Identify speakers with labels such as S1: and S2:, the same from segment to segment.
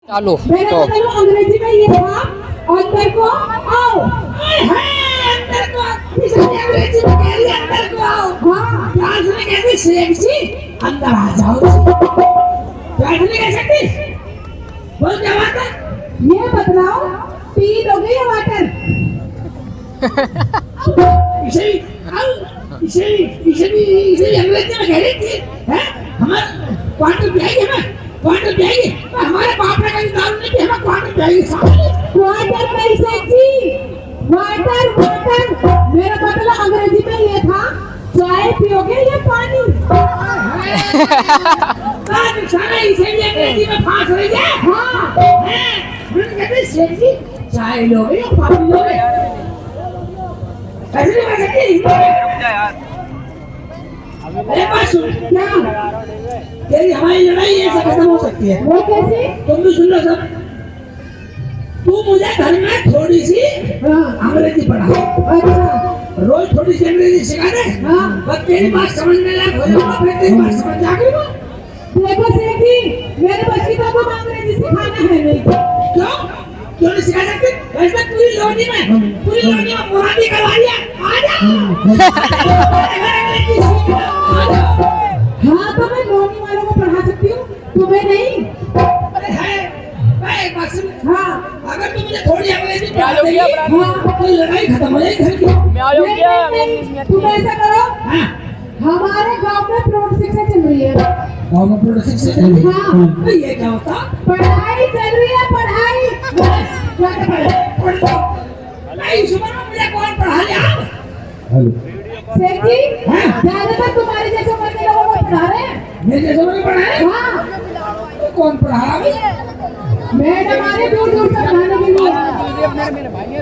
S1: चालू
S2: मेरा
S1: तो
S2: मतलब अंग्रेजी में ये था अंदर को आओ। अंदर को इसने अंग्रेजी में कह रही अंदर को आओ। हाँ फ्रांस में कहती शेख जी अंदर आ जाओ जी। फ्रांस में कह सकती बोल क्या बात है ये बतलाओ पी लोगे या वाटर। इसे इसे अंग्रेजी में कह रही थी हैं हमारे क्वार्टर पियाई हमें क्वार्टर पियाई हमारे बाप ने कहीं दारू नहीं पी हमें क्वार्टर पियाई क्वार्टर कैसे जी वाटर वाटर मेरा मतलब अंग्रेजी में ये था चाय पियोगे या पानी। सारे इसे भी अंग्रेजी में फांस रही है। हाँ मैंने कहते शेख जी चाय लोगे या पानी लोगे ऐसे नहीं कर सकती। अरे बात सुन क्या तेरी हमारी लड़ाई ऐसे खत्म हो सकती है वो कैसे तुम भी सुन लो सब। तू मुझे घर में थोड़ी सी अंग्रेजी पढ़ा। अच्छा रोज थोड़ी सी अंग्रेजी सिखा दे। हाँ बस तेरी बात समझने लायक हो जाऊंगा फिर तेरी बात समझ जाऊंगा। देखो सेठ जी मेरे बच्ची को तो अंग्रेजी सिखाना है नहीं क्यों क्यों नहीं सिखा सकते वैसे पूरी लोनी में मुरादी करवा लिया आ जा। हाँ तो मैं लोनी वालों को पढ़ा सकती हूँ तुम्हें नहीं। हाँ अगर तुम मुझे थोड़ी अंग्रेजी पढ़ा देगी हाँ तो लड़ाई खत्म हो जाएगी घर की। तुम ऐसा करो हमारे गांव में प्रोड शिक्षा चल रही है। गांव में प्रोड शिक्षा चल रही है हाँ तो ये क्या होता पढ़ाई चल रही है पढ़ाई नहीं सुबह में मुझे कौन पढ़ा लिया। हेलो सेठ जी ज्यादातर तुम्हारे जैसे उम्र के लोगों को पढ़ा रहे हैं। मेरे जैसे उम्र के पढ़ा रहे हैं हाँ तो कौन पढ़ा रहा है मैडम आ रहे दूर दूर से पढ़ाने के लिए। कौन मैडम आ रही है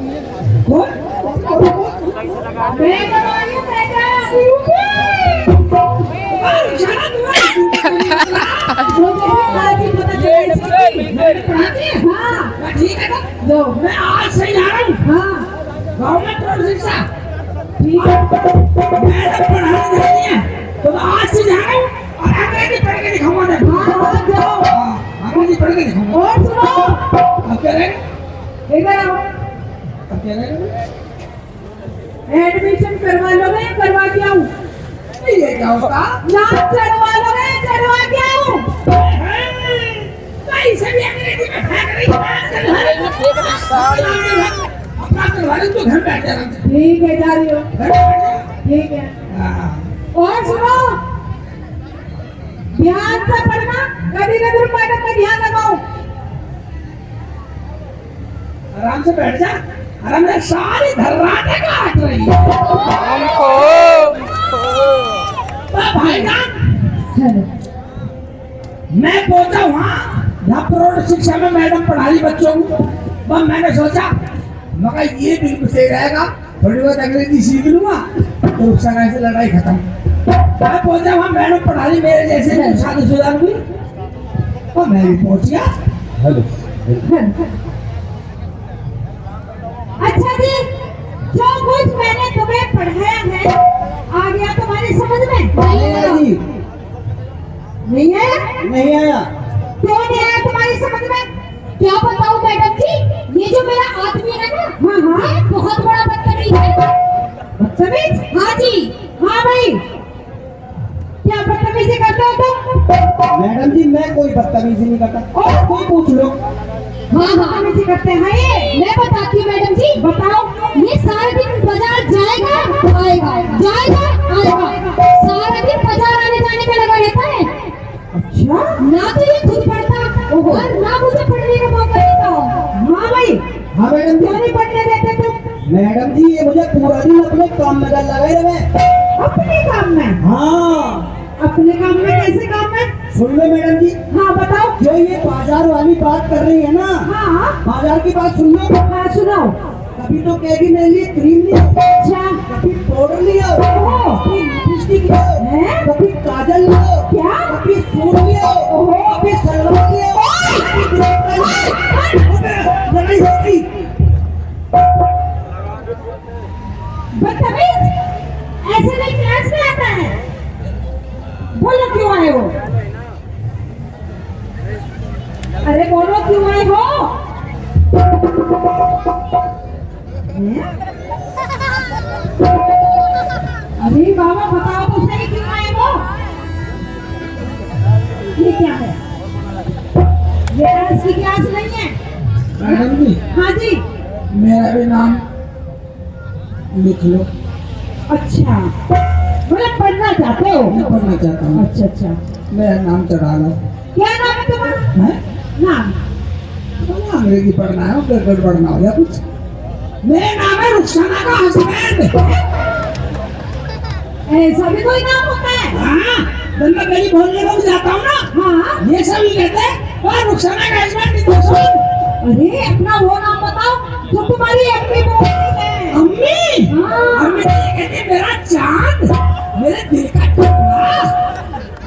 S2: हाँ ठीक है तो मैं आज से जा रहा हूँ। हाँ गाँव में प्रोड शिक्षा ठीक है मैडम पढ़ाने जा रही है तो मैं आज से जा रहा हूँ और अंग्रेजी पढ़ के दिखाऊंगा। हाँ जाओ अंग्रेजी पढ़ के दिखाऊंगा। और सुनो अब क्या रहेगा इधर आओ अब क्या रहेगा एडमिशन करवा लोगे करवा के आऊँ ये क्या होता नाम चढ़वा लोगे चढ़वा के आऊँ इसे भी अंग्रेजी में फेंक रही अपना करवा लो तो घर बैठ जा। ठीक है जा रही हो ठीक है। और सुनो ध्यान से पढ़ना कभी कभी मैडम का ध्यान लगाओ। आराम से बैठ जा आराम से सारी धर्राटे काट रही है भाईजान। मैं पहुंचा वहाँ जहाँ प्रोड शिक्षा में मैडम पढ़ा रही बच्चों को बस मैंने सोचा मगर ये बिल्कुल सही रहेगा थोड़ी बहुत अंग्रेजी सीख लूंगा तो उस समय से लड़ाई खत्म। मैं पहुंचा वहाँ मैडम पढ़ा रही मेरे जैसे शादीशुदा भी और मैं भी पहुंच गया। हेलो अच्छा जी जो कुछ मैंने तुम्हें पढ़ाया है आ गया तुम्हारी समझ में। नहीं आया नहीं आया क्यों नहीं आया तुम्हारी समझ में क्या बताऊं मैडम जी ये जो मेरा आदमी है ना हाँ हाँ बहुत बड़ा बदतमीज है। बदतमीज हाँ जी हाँ भाई क्या बदतमीजी करते हो तुम।
S3: मैडम जी मैं कोई बदतमीजी नहीं करता
S2: और
S3: कोई पूछ लो।
S2: हाँ बदतमीजी करते हैं ये मैं बताती हूँ मैडम जी बताओ। ये सारा दिन बाजार जाएगा आएगा जाएगा आएगा सारा दिन बाजार आने जाने में लगा रहता है। अच्छा ना तो ये खुद पढ़ता और ना मुझे पढ़ने का मौका देता हो। हाँ भाई
S3: हाँ मैडम
S2: क्यों नहीं पढ़ने देते तुम।
S3: मैडम जी ये मुझे पूरा दिन अपने काम में लगाए रहे।
S2: अपने काम में
S3: हाँ
S2: अपने काम में कैसे काम में
S3: सुन लो मैडम जी।
S2: हाँ बताओ
S3: जो ये बाजार वाली बात कर रही है ना
S2: हाँ
S3: बाजार की बात सुन लो।
S2: हाँ सुनाओ।
S3: कभी तो कहेगी मेरे लिए क्रीम लिया
S2: अच्छा
S3: कभी पाउडर लिया कभी लिपस्टिक लिया कभी काजल लिया
S2: क्या
S3: कभी सूट लिया कभी सलवार लिया लड़ाई हो गई।
S2: बदतमीज ऐसे नहीं क्लास में आता है बोलो क्यों आए हो।
S1: अरे बोलो क्यों आए हो? हैं? अरे बाबा बताओ तो सही क्यों आए हो? ये क्या है? ये डांस की क्लास नहीं है।
S2: मैडम जी,
S1: हाँ जी।
S2: मेरा भी नाम लिख लो।
S1: अच्छा, मतलब पढ़ना चाहते हो?
S2: मैं पढ़ना चाहता हूँ।
S1: अच्छा अच्छा।
S2: मेरा नाम चढ़ा लो।
S1: क्या नाम है तुम्हारा?
S2: है
S1: नाम?
S2: तो अंग्रेजी पढ़ना है, फिर गड़बड़ ना हो या कुछ। मेरा नाम है रुखसाना का हस्बैंड।
S1: ऐसा भी कोई नाम होता है?
S2: हाँ, जब मैं गली बोलने को जाता हूँ ना,
S1: हाँ।
S2: ये सभी कहते हैं वह रुखसाना का हस्बैंड।
S1: अरे अपना वो नाम बताओ जो तुम्हारी अम्मी बोलती है।
S2: अम्मी,
S1: हाँ।
S2: अम्मी तो ये कहती है मेरा चांद, मेरे दिल का टुकड़ा।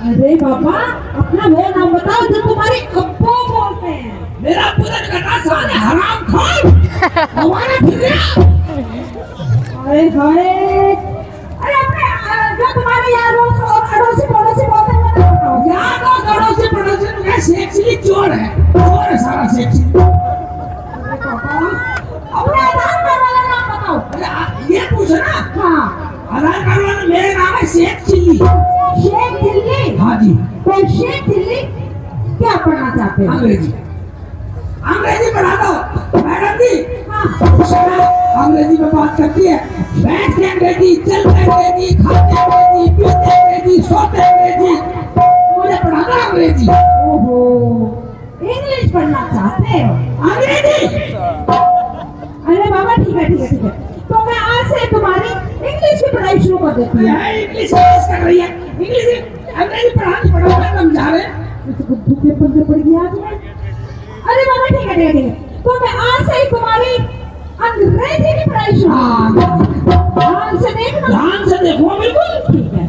S1: अरे बाबा अपना वो नाम बताओ जो तुम्हारे अब्बू बोलते हैं।
S2: मेरा पुत्र कटा साले हराम खान, हमारा फिक्र।
S1: अरे हाय, अरे अपने जो तुम्हारे यारों अड़ोसी पड़ोसी बोलते हैं वो नाम बताओ।
S2: यार तो पड़ोसी पड़ोसी में क्या सेक्सी चोर है सारा सेक्सी।
S1: अपने आधार कार्ड वाला नाम बताओ।
S2: अरे ये पूछो ना,
S1: हाँ।
S2: आधार कार्ड वाला मेरा नाम है शेख चिल्ली।
S1: शेख दिल्ली?
S2: हाँ जी।
S1: तो शेख दिल्ली क्या पढ़ना चाहते हो?
S2: अंग्रेजी, अंग्रेजी पढ़ा दो मैडम जी।
S1: हाँ।
S2: अंग्रेजी में बात करती है, बैठते अंग्रेजी, चलते अंग्रेजी, खाते अंग्रेजी, पीते अंग्रेजी, सोते अंग्रेजी, मुझे पढ़ा दो अंग्रेजी।
S1: ओहो, इंग्लिश पढ़ना चाहते हो?
S2: अंग्रेजी।
S1: अरे बाबा ठीक है ठीक है ठीक है, तो मैं आज से तुम्हारी इंग्लिश की पढ़ाई शुरू कर देती हूँ।
S2: इंग्लिश कर रही है, इंग्लिश अंग्रेजी पढ़ानी पढ़ाना समझा रहे।
S1: बुद्धू के पंजे पड़ गया आज मैं। अरे बाबा ठीक है ठीक है ठीक है, तो मैं आज से ही तुम्हारी अंग्रेजी की पढ़ाई शुरू। ध्यान से देखना।
S2: ध्यान से देखो बिल्कुल।
S1: ठीक है,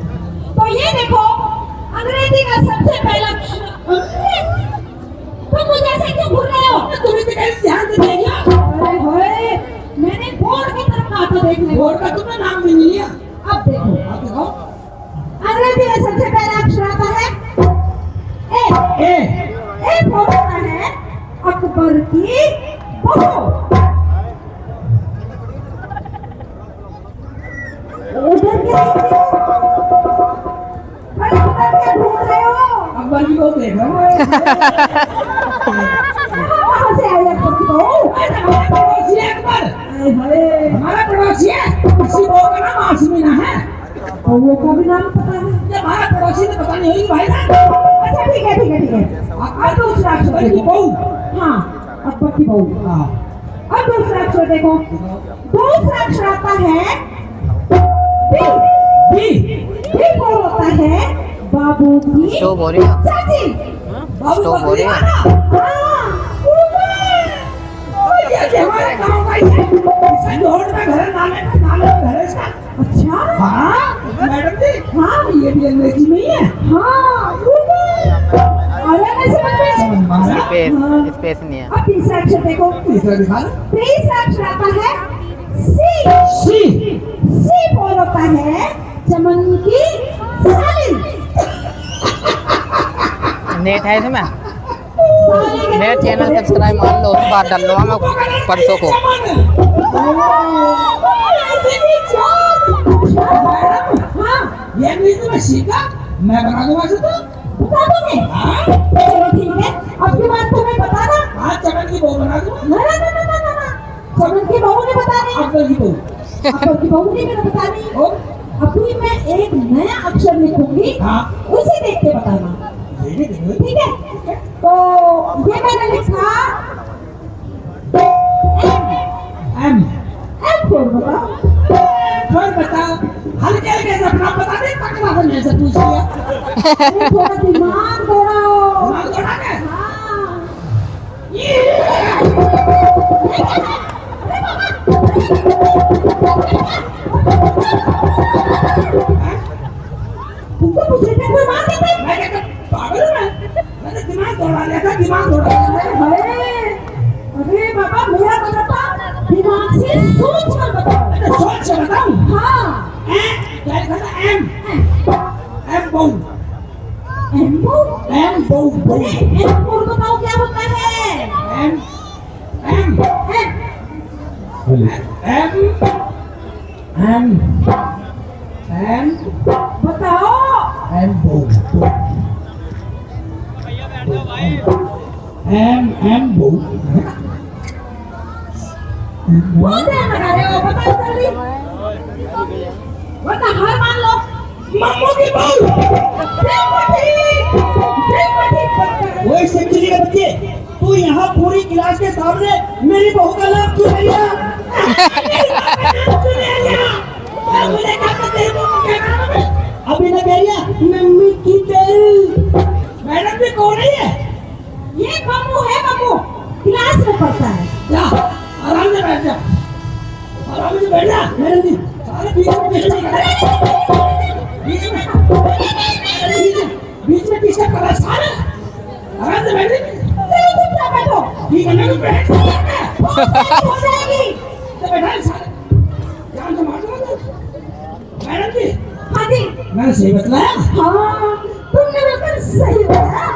S1: तो ये देखो अंग्रेजी का सबसे पहला अक्षर। तुम मुझे ऐसे क्यों घूर रहे हो?
S2: तुम्हें तो कहीं ध्यान से देखिए।
S1: अरे होए, मैंने बोर्ड की तरफ कहा था देखने को।
S2: बोर्ड का तुमने नाम भी नहीं लिया।
S1: अब देखो
S2: आप देखो,
S1: अंग्रेजी का सबसे पहला अक्षर आता है ए।
S2: ए
S1: ए बोलता है अकबर की बहू। उधर क्या अरे उधर क्या ढूंढ रहे हो?
S2: अकबर की बहू देख रहा हूँ।
S1: कहाँ से आई अकबर की बहू?
S2: हमारा पड़ोसी है अकबर,
S1: अरे हाय,
S2: हमारा पड़ोसी है। इसी बहू का नाम आसमीना है।
S1: बहू का भी नाम पता है?
S2: ये हमारा पड़ोसी तो पता नहीं होगी भाई ना।
S1: अच्छा ठीक है ठीक है ठीक है, अब दूसरा अक्षर
S2: अकबर की
S1: देखो।
S2: बहू।
S1: हाँ, अकबर की बहू।
S2: हाँ,
S1: अब दूसरा अक्षर देखो। दूसरा अक्षर आता है बी।
S2: बी।
S1: बी को होता है बाबू की
S4: स्टोव हो रही है।
S1: चाची।
S2: बाबू
S4: स्टोव हो रही है।
S1: हाँ,
S2: ये हमारे गांव का ही है। इसे रोड में घर है, नाले में घर है इसका।
S1: अच्छा
S2: हाँ मैडम जी,
S1: हाँ
S2: ये भी अंग्रेजी में ही है।
S1: हाँ, अरे मैं समझ गई।
S4: स्पेस स्पेस नहीं है।
S1: अब तीसरा अक्षर देखो।
S2: तीसरा दिखा दो।
S1: तीसरा अक्षर आता है सी।
S2: सी।
S1: सी बोल होता है चमन की साली।
S4: नेट है इसमें,
S1: साली के
S4: मेरा चैनल सब्सक्राइब मान लो, उस बार डाल लो मैं परसों को।
S1: हाँ,
S2: ये अंग्रेजी में सीखा, मैं बना दूंगा इसे तो।
S1: बता दोगे?
S2: हाँ,
S1: चलो ठीक है, अब की बात तुम्हें बताना।
S2: हाँ चमन की बहू बना दूंगा।
S1: ना ना ना ना ना ना, चमन की बहू ने बतानी।
S2: अकबर की बहू।
S1: अकबर की बहू ने मैंने बतानी।
S2: और
S1: अभी मैं एक नया अक्षर लिखूंगी,
S2: हाँ,
S1: उसे देख के बताना।
S2: देखिए देखिए।
S1: ठीक है, तो ये मैंने लिखा
S2: एम।
S1: एम फोर बताओ।
S2: और बताओ, हल्के हल्के से अपना बता दे, तकड़ा से मेरे से पूछ लिया।
S1: अरे थोड़ा दिमाग दौड़ाओ।
S2: दिमाग दौड़ा के।
S1: हाँ। तुमको मुझे पे कोई मार देता है?
S2: मैं कहता पागल हूँ मैं। मैंने दिमाग दौड़ा लिया था, दिमाग दौड़ा लिया था।
S1: अरे बाबा मेरा बताता दिमाग से सोच कर बताओ।
S2: मैं सोच से बताऊँ।
S1: हाँ,
S2: क्या लिखा था? एम। एम बहू।
S1: एम्बो।
S2: एम बहू बहू।
S1: एम्बो बताओ क्या होता है?
S2: एम
S1: बताओ।
S2: बो
S1: बहुत ध्यान लगा रहे हो, बताओ जल्दी। वरना हार मान लो।
S2: मम्मू की बहू। वो सेंचुरी के बच्चे, तू यहाँ पूरी क्लास के सामने मेरी बहू का नाम क्यों ले लिया? मुझे क्या पता है वो क्या नाम है? अभी ना कह रिया मम्मी की तेरी मैडम भी कौन है?
S1: ये मम्मू है, मम्मू क्लास में पढ़ता है।
S2: जा आराम से बैठ जा, आराम से बैठ जा। मैडम जी सारे बीच में डिस्टर्ब कर रहे हैं। बीच में डिस्टर्ब कर रहा है सारे। आराम से बैठ जा।
S1: चुपचाप बैठो।
S2: ठीक है ना, तो बैठ
S1: हो जाएगी।
S2: तो बैठा है सारे। ध्यान से मार दो मैडम जी।
S1: हाँ जी।
S2: मैंने सही बतलाया?
S1: हाँ, तुमने बिल्कुल सही बताया।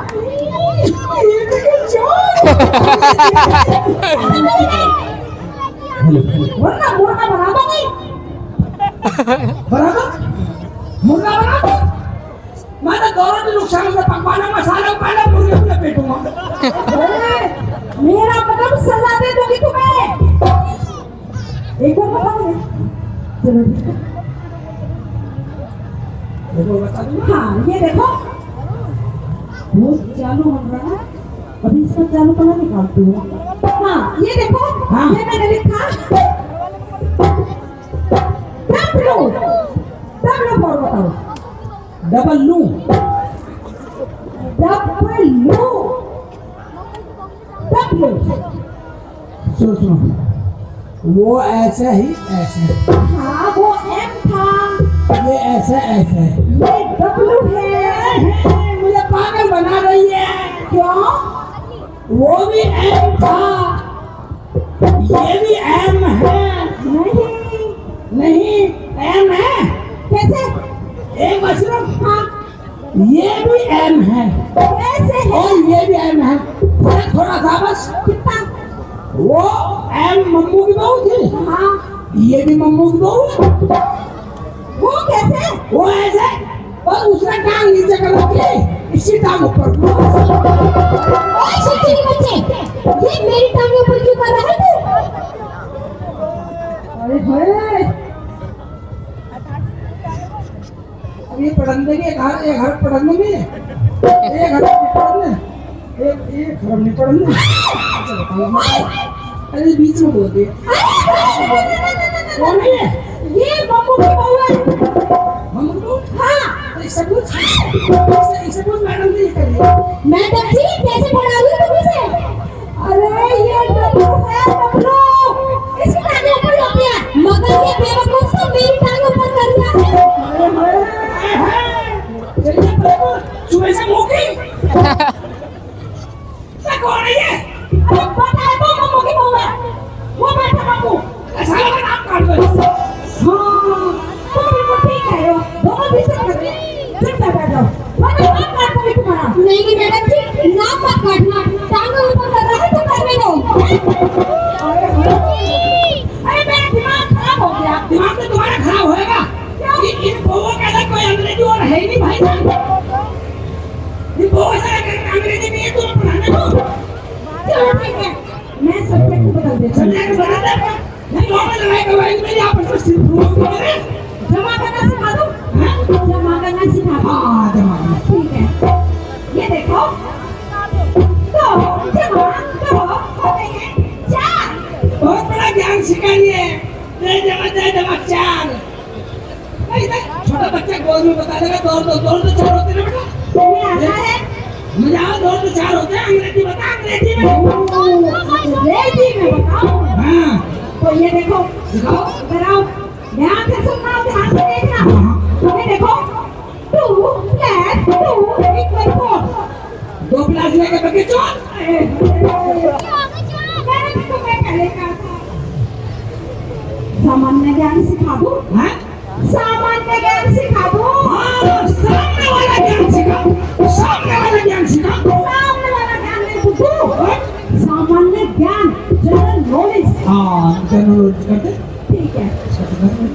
S1: वरना मुर्गा बना दोगी।
S2: बराबर मुर्गा बना दो। मैं तो गौरव के नुकसान से पकवाना मसाला पाना मुर्गे में लपेटूंगा।
S1: मेरा मतलब सजा दे दोगी तुम्हें। एक बार बताओ। चलो ठीक है।
S2: देखो बता दूं।
S1: हाँ, ये देखो वो चालू हो रहा है। अभी इसका चालू करना निकालती हूँ। हाँ, ये देखो।
S2: हाँ।
S1: ये मैंने लिखा डब्लू। डब्लू फॉर बताओ।
S2: डबल लू।
S1: डब्लू। डब्लू।
S2: सुनो सुनो, वो ऐसे ही ऐसे,
S1: हाँ, वो एम था।
S2: ये ऐसे ऐसे,
S1: ये डब्लू है।
S2: मुझे पागल बना रही है।
S1: क्यों?
S2: वो भी एम था, ये भी एम है।
S1: नहीं।
S2: नहीं एम है।
S1: कैसे?
S2: एक मशरूम।
S1: हाँ,
S2: ये भी एम है
S1: कैसे है?
S2: और ये भी एम है। थोड़ा सा बस।
S1: कितना?
S2: वो एम मम्मू की बहू थी,
S1: हाँ,
S2: ये भी मम्मू की बहू है।
S1: वो कैसे?
S2: वो ऐसे और उसका टांग नीचे कर रखी, इसी टांग ऊपर।
S1: ओए सच्ची के बच्चे, ये मेरी टांग ऊपर क्यों कर रहा है तू? अरे भाई,
S2: अब ये पढ़ने के घर, एक घर पढ़ने में, एक घर पढ़ने, एक घर नहीं पढ़ने। अरे बीच में बोल दिया। कौन है?
S1: ये मम्मू की बहू है।
S2: मम्मू?
S1: हाँ,
S2: इसे पूछ मैडम ने ये कर दिया।
S1: मैडम जी कैसे पढ़ा रही हो तुम इसे? अरे ये डब्लू है, डब्लू। इसकी टांग ऊपर हो गया, मगर ये बेवकूफ तो मेरी टांग ऊपर कर रहा है।
S2: चलिए प्रभु, सुबह से मौके। कौन है ये?
S1: अरे पता है, वो मम्मू की बहू है। वो बैठा मम्मू।
S2: ऐसा लगा नाम काट दो।
S1: हाँ, तुम बिल्कुल ठीक कह रहे हो। दोनों भी सब कर रहे हैं। चुपचाप बैठ जाओ, वरना नाक काटूंगी तुम्हारा। नहीं मैडम जी, नाक मत काटना। टांग ऊपर कर रहा है तो करने दो। अरे मेरा दिमाग खराब हो गया।
S2: दिमाग तो तुम्हारा खराब होएगा। कि इन बहुओं के अंदर कोई अंग्रेजी और है ही नहीं भाई साहब। इन बहुओं से अंग्रेजी नहीं है, तुम्हें पढ़ाने को।
S1: चलो ठीक है, मैं सब्जेक्ट बदल देती हूँ।
S2: सब्जेक्ट बदल दे। नहीं तो मैं लड़ाई करवाएंगे, मेरी आपस में सिर्फ प्रूफ मेरे।
S1: जमा करना सिखा दो। जमा करना सिखा दो।
S2: हाँ जमा।
S1: ठीक है, ये देखो। दो जमा दो होते हैं 4।
S2: बहुत बड़ा ज्ञान सिखा लिए। दे जमा 4। नहीं नहीं, छोटा बच्चा गोद में बता देगा दो 4 होते हैं बेटा।
S1: तुम्हें आता है?
S2: मुझे आओ 2 4 होते हैं। अंग्रेजी बता, अंग्रेजी में।
S1: अंग्रेजी में बताओ।
S2: हाँ
S1: तो ये देखो,
S2: दिखाओ।
S1: इधर आओ, ध्यान से सुनना, ध्यान से देखना। ये देखो, 2 + 2 = 4।
S2: 2 प्लस लेके बगे चोर।
S1: मैंने भी तुम्हें पहले कहा था। सामान्य ज्ञान सिखा दो।
S2: हाँ
S1: सामान्य ज्ञान सिखा दो।
S2: हाँ, सामने वाला ज्ञान सिखाओ। सामने वाला ज्ञान सिखाओ।
S1: सामने वाला ज्ञान नहीं बुद्धू, सामान्य ज्ञान, जनरल नॉलेज।
S2: हाँ जनरल करते
S1: ठीक है,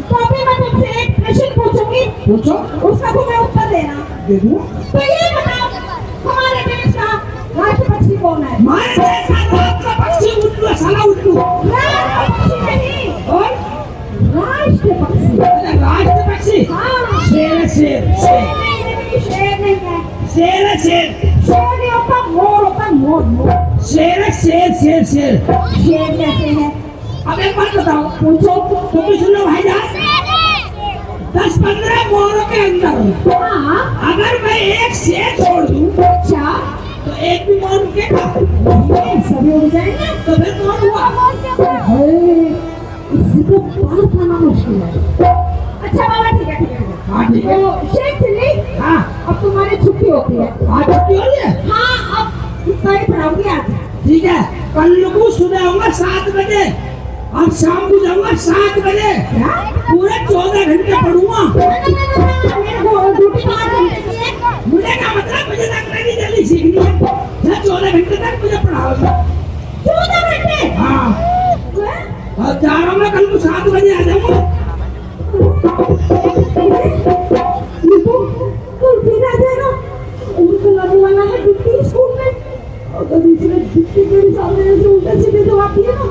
S1: तो अभी मैं तुमसे एक प्रश्न पूछूंगी,
S2: पूछो,
S1: उसका तुम्हें उत्तर देना।
S2: दे दूँ।
S1: तो ये बताओ, हमारे देश का राष्ट्र पक्षी कौन है?
S2: हमारे देश का राष्ट्र पक्षी उल्लू है, साला उल्लू।
S1: राष्ट्र पक्षी नहीं,
S2: और
S1: राष्ट्र पक्षी।
S2: राष्ट्र पक्षी
S1: हाँ,
S2: शेर है, शेर शेर
S1: शेर नहीं है,
S2: शेर है, शेर
S1: शेर नहीं होता, मोर होता, मोर मोर।
S2: शेर है, शेर शेर शेर।
S1: शेर कैसे है?
S2: अब एक बात बताओ,
S1: पूछो।
S2: तुम भी सुनो भाईजान, 10-15 मोरों के अंदर
S1: हाँ,
S2: अगर मैं एक शेर छोड़ दूं
S1: अच्छा,
S2: तो एक भी मोर रुकेगा,
S1: ये सभी उड़ जाएंगे।
S2: तो फिर कौन हुआ?
S1: अरे, इसको पार पाना मुश्किल है। अच्छा बाबा, ठीक है ठीक है।
S2: हाँ ठीक है।
S1: तो शेख चिल्ली,
S2: हाँ
S1: अब तुम्हारी छुट्टी होती है।
S2: आज छुट्टी हो रही है।
S1: हाँ, अब इतना ही पढ़ाऊंगी आज।
S2: ठीक है, कल को सुबह आऊंगा 7 बजे और शाम को जाऊंगा 7 बजे।
S1: क्या?
S2: पूरे 14 घंटे पढ़ूंगा।
S1: मेरे को ड्यूटी 5 घंटे की है।
S2: मुझे क्या मतलब, मुझे अंग्रेजी जल्दी सीखनी है। मैं 14 घंटे तक मुझे पढ़ाऊंगा।
S1: 14 घंटे?
S2: हाँ, और जा रहा हूँ मैं, कल को 7 बजे आ जाऊंगा।
S1: ये तो फिर आ जाएगा। उनको लगने वाला है ड्यूटी स्कूल में। अगर इसने ड्यूटी मेरे सामने ऐसे उल्टे सीधे जवाब दिए ना,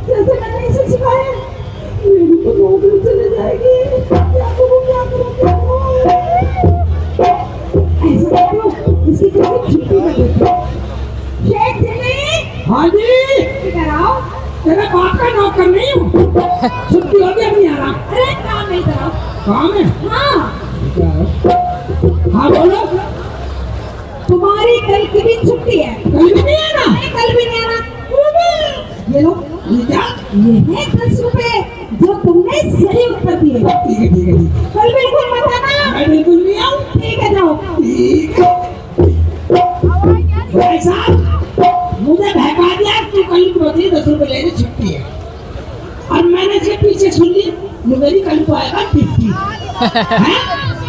S1: जैसे मैंने इसे सिखाया, मेरी तो नौकरी चली जाएगी। क्या करूं, क्या करूं, क्या करूं? ऐसा करो, इसकी कभी छुट्टी कर देते। शेख चिल्ली,
S2: हाँ जी,
S1: इधर आओ।
S2: तेरे बाप का नौकर नहीं हूँ। छुट्टी हो गई, अब नहीं आ रहा।
S1: अरे काम नहीं करो।
S2: काम है?
S1: हाँ,
S2: हाँ बोलो।
S1: तुम्हारी कल की भी छुट्टी है।
S2: कल भी नहीं आना?
S1: नहीं, कल भी नहीं आना। ये लो,
S2: ये क्या?
S1: ये है 10 रुपए जो तुमने सही उत्तर दिए।
S2: ठीक है ठीक है ठीक है।
S1: कल बिल्कुल मत आना।
S2: मैं बिल्कुल नहीं आऊँ।
S1: ठीक है, जाओ।
S2: ठीक है। भाई साहब, मुझे बहका दिया, तू कल को बता 10 रुपए लेने छुट्टी है। और मैंने इसके पीछे सुन ली, ये मेरी कल को आएगा 50 है,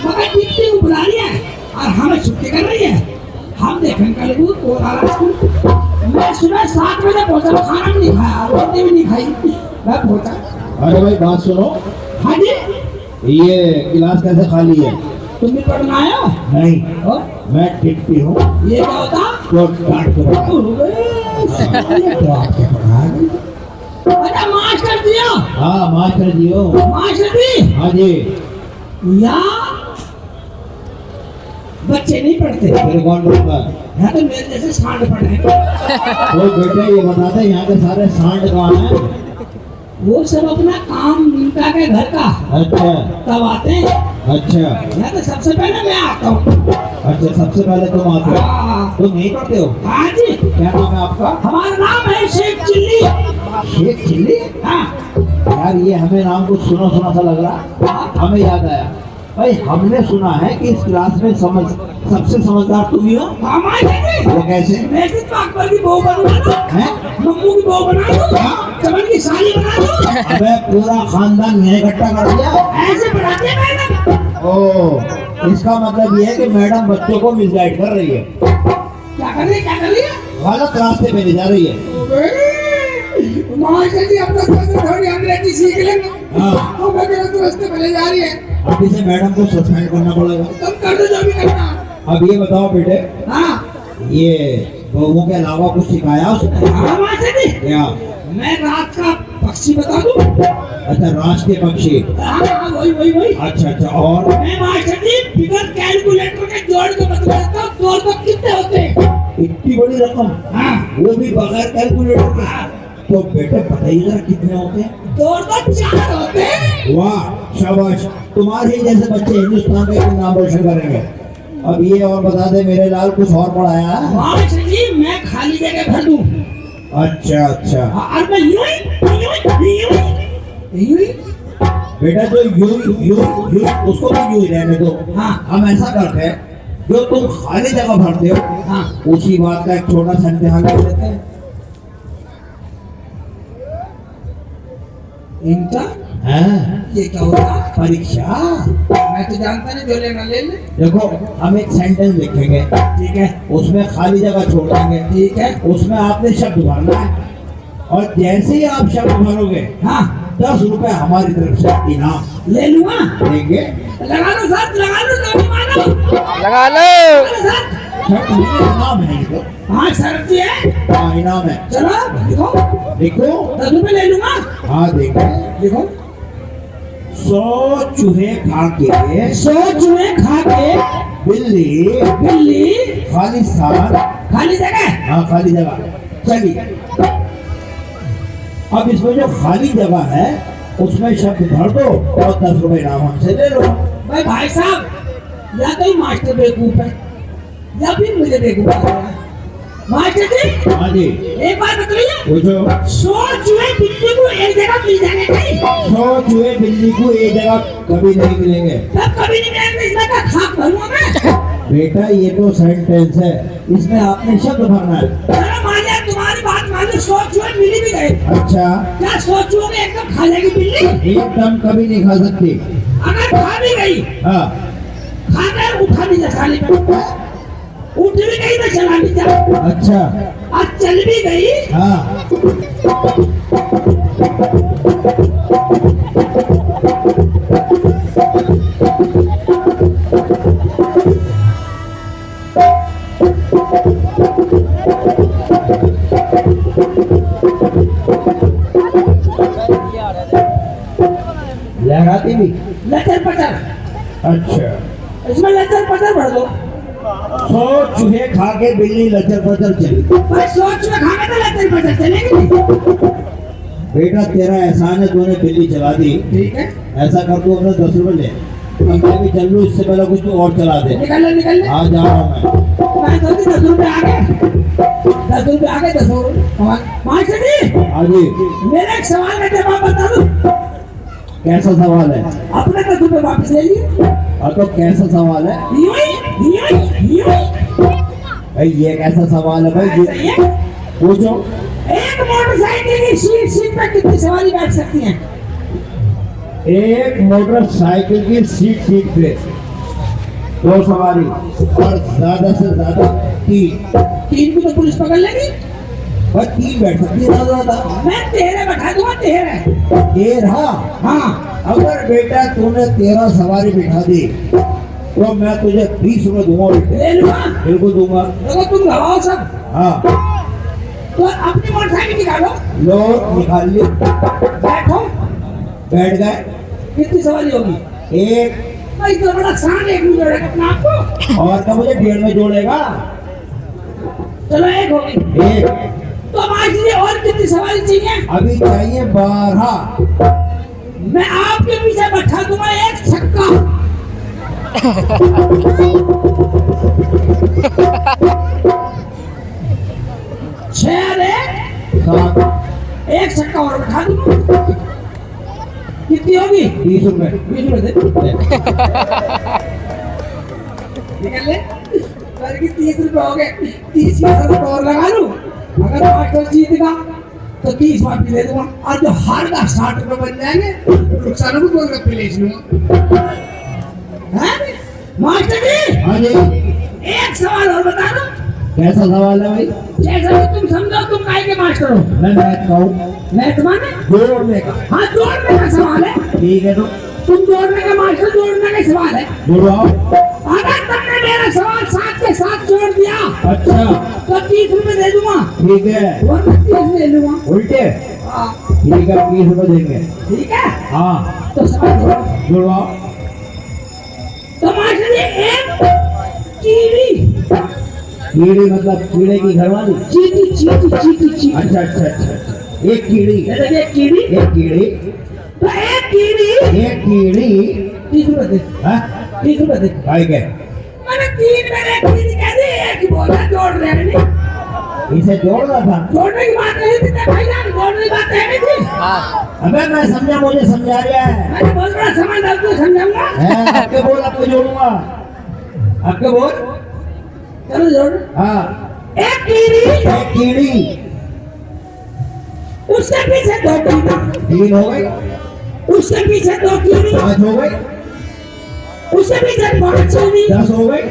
S2: मगर 50 को बुला लिया है और हमें छुट्टी कर रही है। हम देखें कल को तो मैं सुबह 7 बजे पहुंचा, खाना भी नहीं खाया, रोटी भी नहीं खाई, मैं पहुंचा।
S5: अरे भाई बात सुनो,
S2: हाँ जी,
S5: ये क्लास कैसे खाली है?
S2: तुम भी पढ़ना आए हो?
S5: नहीं,
S2: और
S5: मैं टिप्पी हूँ
S2: ये क्या होता?
S5: तो डांट के पढ़ा।
S2: अच्छा मास्टर जी हो?
S5: हाँ मास्टर जी हो।
S2: मास्टर जी,
S5: हाँ जी,
S2: या बच्चे नहीं पढ़ते,
S5: तेरे कौन बोलता है?
S2: यहाँ तो मेरे जैसे सांड पढ़े।
S5: तो बेटे ये बता दे, यहाँ के सारे सांड कहाँ हैं?
S2: वो सब अपना काम निपटा के घर का
S5: अच्छा
S2: तब आते हैं।
S5: अच्छा
S2: यहाँ तो सबसे पहले मैं आता हूँ।
S5: अच्छा, सबसे पहले तुम आते हो,
S2: हाँ
S5: तुम नहीं पढ़ते हो?
S2: हाँ जी,
S5: क्या नाम है आपका?
S2: हमारा नाम है शेख चिल्ली।
S5: शेख चिल्ली?
S2: हाँ
S5: यार ये हमें नाम कुछ सुना सुना सा लग रहा। हमें याद आया भाई, हमने सुना है कि इस क्लास में सबसे समझदार तुम ही हो।
S2: हाँ मास्टर जी,
S5: वो कैसे?
S2: मैं सिर्फ अकबर की बहू बनूंगा ना,
S5: हैं?
S2: मम्मू की बहू बना दूँ, चमन की साली बना दूँ,
S5: अबे पूरा खानदान यहीं इकट्ठा कर दिया।
S2: ऐसे पढ़ाते हैं मैडम।
S5: ओ, इसका मतलब ये है कि मैडम बच्चों को मिसगाइड कर रही है,
S2: क्या कर रही है, क्या कर रही है?
S5: गलत रास्ते पे ले जा रही है।
S2: मास्टर जी अपना थोड़ी अंग्रेजी सीख लेंगे।
S5: हाँ,
S2: तो मैं गलत रास्ते पे ले जा रही है।
S5: अभी से मैडम को सस्पेंड करना पड़ेगा।
S2: तुम कर दो जो भी करना।
S5: अब ये बताओ बेटे,
S2: हाँ
S5: ये बहुओं के अलावा कुछ सिखाया उसने?
S2: हाँ मास्टर जी,
S5: क्या?
S2: मैं रात का पक्षी बता दूं?
S5: अच्छा, राष्ट्रीय पक्षी।
S2: हाँ वही।
S5: अच्छा अच्छा, और?
S2: मैं मास्टर जी बिगर कैलकुलेटर के जोड़ के बता देता हूँ, जोड़ तो कितने होते हैं।
S5: इतनी बड़ी रकम,
S2: हाँ
S5: वो भी बगैर कैलकुलेटर के? तो बेटे बताइए जरा कितने होते हैं?
S2: जोड़ तो 4 होते हैं।
S5: वाह शाबाश, तुम्हारे जैसे बच्चे हिंदुस्तान का नाम रोशन करेंगे। अब ये और बता दे मेरे लाल, कुछ और पढ़ाया है?
S2: मास्टर जी मैं खाली जगह भर दूं।
S5: अच्छा अच्छा,
S2: और मैं यूं ही
S5: बेटा जो यू उसको भी यूं ही रहने दो।
S2: हाँ
S5: हम ऐसा करते हैं, जो तुम खाली जगह भरते हो,
S2: हाँ
S5: उसी बात का एक छोटा सा इम्तिहान कर लेते हैं।
S2: इंटर,
S5: हाँ,
S2: ये क्या होता है?
S5: परीक्षा।
S2: मैं तो जानता नहीं, जो लेना ले ले।
S5: देखो हम एक सेंटेंस लिखेंगे,
S2: ठीक है
S5: उसमें खाली जगह छोड़ देंगे,
S2: ठीक है
S5: उसमें आपने शब्द भरना है। और जैसे ही आप शब्द भरोगे
S2: हाँ
S5: 10 रुपए हमारी तरफ से इनाम
S2: ले लूंगा।
S5: देंगे।
S2: लगा लो सर, लगा लो, काफी मानो।
S4: लगा लो।
S2: सर
S5: शर्त नहीं है, इनाम है ये तो।
S2: हाँ शर्त ये है।
S5: हाँ इनाम है।
S2: चलो देखो,
S5: देखो
S2: 10 रुपए ले लूंगा।
S5: हाँ देखो
S2: देखो
S5: 100 चूहे खा के
S2: 100 चूहे खा के
S5: बिल्ली
S2: बिल्ली
S5: खाली स्थान
S2: खाली जगह।
S5: हाँ खाली जगह चलिए। अब इसमें जो खाली जगह है उसमें शब्द भर दो और 10 रुपए इनाम हमसे ले लो।
S2: भाई साहब, या तो मास्टर बेवकूफ है या फिर मुझे बेवकूफ लग रहा है। मास्टर जी
S5: हाँ जी
S2: एक बात बताइए,
S5: पूछो।
S2: 100 चूहे बिल्ली को एक जगह मिल जाएंगे नहीं?
S5: 100 चूहे बिल्ली को एक जगह कभी नहीं मिलेंगे।
S2: तब कभी नहीं मिलेंगे, इसमें का खाक भरूंगा मैं।
S5: बेटा ये तो सेंटेंस है, इसमें आपने शब्द भरना है।
S2: चलो मान लिया, तुम्हारी बात मान ली, 100 चूहे मिली भी गए।
S5: अच्छा
S2: क्या 100 चूहों में एकदम खा जाएगी बिल्ली?
S5: एकदम कभी नहीं खा सकती।
S2: अगर खा भी गई,
S5: हाँ
S2: खा कर उठा नहीं जा साली में, उठ भी गई तो चला नहीं जा।
S5: अच्छा
S2: आज चल भी गई
S5: हाँ लहराती भी।
S2: लचर पचर,
S5: अच्छा
S2: इसमें लचर पचर भर दो।
S5: 100 चूहे खा के बिल्ली लचर पचर चली।
S2: भाई 100 चूहे खाएंगे तो लचर पचर चलेगी नहीं।
S5: बेटा तेरा एहसान है, तूने बिल्ली चला दी।
S2: ठीक है,
S5: ऐसा कर तू अपने 10 रुपए ले। अब मैं भी चल लूँ, इससे पहले कुछ तू और चला दे।
S2: निकल ले निकल ले।
S5: आज जा रहा हूँ मैं।
S2: मैं सोची 10 रुपए आ गए, 10 रुपए आ गए, 10 और मास्टर जी
S5: हाँ जी
S2: मेरा एक सवाल का जवाब बता दो।
S5: कैसा सवाल है?
S2: अपने 10 रुपए वापस ले लिए।
S5: और तो कैसा सवाल है
S2: यूं
S5: भाई? ये कैसा सवाल है भाई?
S2: सही है।
S5: पूछो।
S2: एक मोटरसाइकिल की सीट पे कितनी सवारी बैठ सकती हैं?
S5: एक मोटरसाइकिल की सीट पे 2 सवारी और ज्यादा से ज्यादा 3।
S2: 3 को तो पुलिस पकड़ लेगी।
S5: बस 3 बैठ सकती है ज्यादा ज्यादा।
S2: मैं 13 बैठा दूंगा, 13।
S5: 13?
S2: हाँ
S5: अगर बेटा तूने 13 सवारी बिठा दी तो मैं तुझे 20 रुपए दूंगा।
S2: ले लूंगा,
S5: बिल्कुल दूंगा।
S2: देखो तुम गवाओ सब।
S5: हाँ
S2: तो अपनी मोटरसाइकिल निकालो,
S5: लो निकाल ली।
S2: बैठो।
S5: बैठ गए।
S2: कितनी सवारी होगी?
S5: 1
S2: भाई तो बड़ा शान एक में जोड़ेगा अपने आप को।
S5: और क्या मुझे 1.5 में जोड़ेगा?
S2: चलो 1 हो गई।
S5: 1
S2: तो आज लिए और कितनी सवारी चाहिए?
S5: अभी चाहिए 12।
S2: मैं आपके पीछे बैठा दूंगा 1 छक्का। छह 1 छक्का और बैठा दूंगा। कितनी होगी?
S5: 20 रुपए।
S2: 20 रुपए दे। निकल ले। पर की 30 रुपए हो गए, 30 की शर्त और लगा लूं। अगर मास्टर जीत गया तो 30 वापस दे दूंगा, और जो हार का 60 रुपए बन जाएंगे, नुकसान को बोल कर ले लूंगा। हैं? मास्टर जी
S5: हाँ जी
S2: एक सवाल और बता दो।
S5: कैसा सवाल है भाई?
S2: जैसा कि तुम समझो, तुम काय के मास्टर हो।
S5: मैं मैथ का हूँ।
S2: मैं तुम्हारे
S5: जोड़ने का।
S2: हाँ जोड़ने का सवाल है।
S5: ठीक है तो
S2: तुम जोड़ने का मास्टर, जोड़ने का सवाल है।
S5: जोड़ाओ।
S2: अगर तुमने मेरा सवाल 7 के साथ जोड़ दिया
S5: अच्छा
S2: तो 30 रुपए दे दूंगा,
S5: ठीक है।
S2: और मैं 30 ले लूंगा।
S5: उल्टे
S2: हाँ,
S5: ठीक है 20 रुपए देंगे।
S2: ठीक है।
S5: हाँ
S2: तो सवाल जोड़ो।
S5: जोड़ाओ।
S2: तो मास्टर जी एक कीड़ी,
S5: कीड़ी मतलब कीड़े की घरवाली?
S2: चीटी चीटी चीटी चीटी।
S5: अच्छा अच्छा अच्छा अच्छा। एक कीड़ी।
S2: जैसे कि एक कीड़ी,
S5: एक कीड़ी।
S2: तो एक कीड़ी
S5: एक कीड़ी।
S2: 30 रुपए दे।
S5: हाँ
S2: 30 रुपए दे।
S5: भाई के
S2: मैंने 3 में एक कीड़ी कह दी, एक ही बोला जोड़ रहे हैं नहीं।
S5: इसे जोड़ना था।
S2: जोड़ने की बात नहीं थी भाई जान, जोड़ने की बात है नहीं थी।
S4: हाँ
S5: अबे मैं समझा, मुझे समझा रहा है।
S2: मैंने बहुत बड़ा समझदार को समझाऊंगा।
S5: आपके बोल आपको जोड़ूंगा। आपके बोल।
S2: चलो जोड़।
S5: हाँ
S2: एक कीड़ी,
S5: एक कीड़ी।
S2: उसके पीछे 2 कीड़ी,
S5: 3 हो गई।
S2: उसके पीछे 2 कीड़ी,
S5: 5 हो गई।
S2: उसके पीछे 5 कीड़ी,
S5: 10 हो गई।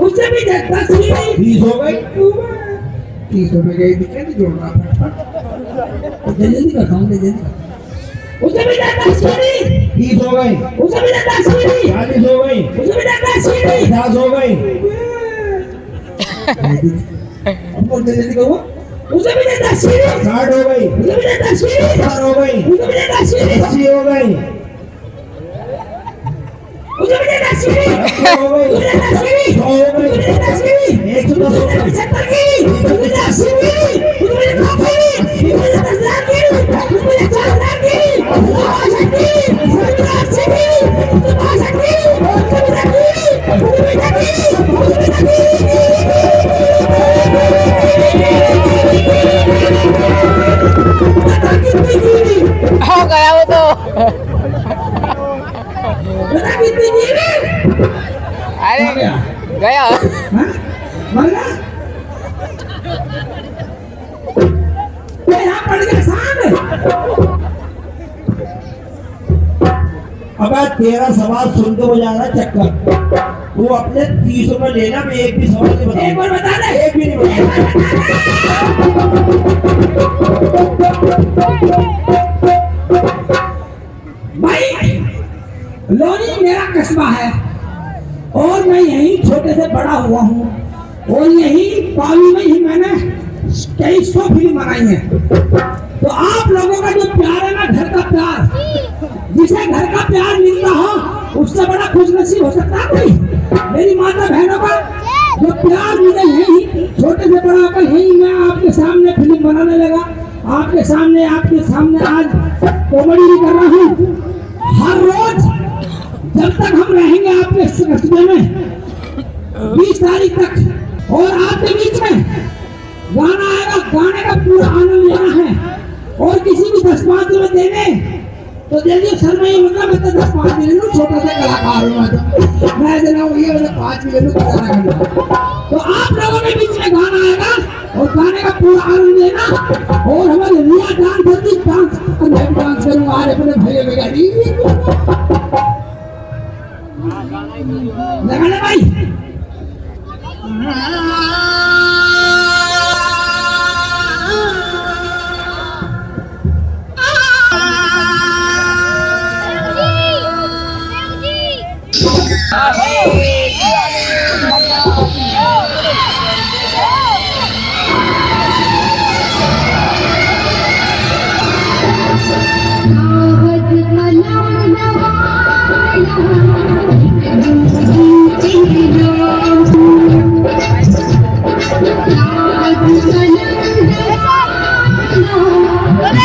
S2: उसके पीछे 10 कीड़ी,
S5: 20 हो गई।
S2: 30 रुपए गई दिखे तो जोड़ना फटफट। जल्दी करता हूँ जल्दी। उसे भी जाता सीढ़ी,
S5: 30 हो गई,
S2: उसे भी जाता सीढ़ी,
S5: 40 हो गई,
S2: उसे भी जाता सीढ़ी।
S5: 50 हो गई,
S2: अब बोल जल्दी करो। उसे भी जाता सीढ़ी,
S5: 60 हो गई,
S2: उसे भी जाता सीढ़ी,
S5: 70 हो गई,
S2: उसे भी जाता सीढ़ी,
S5: 80 हो गई,
S2: उसे भी जाता सीढ़ी,
S5: 80 हो गई,
S2: उसे भी जाता सीढ़ी,
S5: 100 हो
S2: उसे भी
S5: गई,
S2: जाता सीढ़ी,
S5: 110 हो गई,
S2: 70 की, उसे भी जाता सीढ़ी, उसे भी जाता सीढ़ी, उसे भी जाता 10,000 की, उसे भी जाता 4,000 की, उसे भी जाता 60 की, उसे भी जाता 80 की, उसे भी जाता 62 की, उसे भी जाता 60 की, उसे भी जाता 60 की, उसे भी जाता कितनी की?
S4: हो गया वो तो।
S2: बता कितनी की?
S4: अरे
S2: हो गया।
S4: गया।
S2: हाँ? मर गया? ये यहाँ पड़ गया सांड।
S5: अबे तेरा सवाल सुन के मुझे आ रहा है चक्कर। तू अपने 30 रुपए लेना, मैं एक भी सवाल नहीं
S2: एक बार
S5: बताऊंगा,
S2: बता दे।
S5: एक भी नहीं बताऊंगा।
S2: भाई लोनी मेरा कस्बा है और मैं यहीं छोटे से बड़ा हुआ हूँ और यहीं पाली में ही मैंने कई 100 फिल्म बनाई है। तो आप लोगों का जो प्यार है ना, घर का प्यार, जिसे घर का प्यार मिलता हो उससे बड़ा खुशनसीब हो सकता है कोई? मेरी माता बहनों का जो प्यार मिले यही छोटे से बड़ा होकर यही मैं आपके सामने फिल्म बनाने लगा, आपके सामने आज कॉमेडी भी कर रहा हूँ। हर रोज जब तक हम रहेंगे आपके कस्बे में 20 तारीख तक, और आपके बीच में गाना आएगा, गाने का पूरा आनंद लेना है। और किसी को 10-5 रुपए देने तो दे दियो, सर में मतलब मैं तो 10-5 ले लूँ, छोटा सा कलाकार हूँ मैं देना हूँ, ये मतलब 5 ले लूँ। तो आप लोगों के बीच में गाना आएगा और गाने का पूरा आनंद लेना। और हमारे रिया डांस करती डांस, मैं भी डांस करूँगा आज अपने भैया बेगारी लगा ले भाई।
S6: Hey!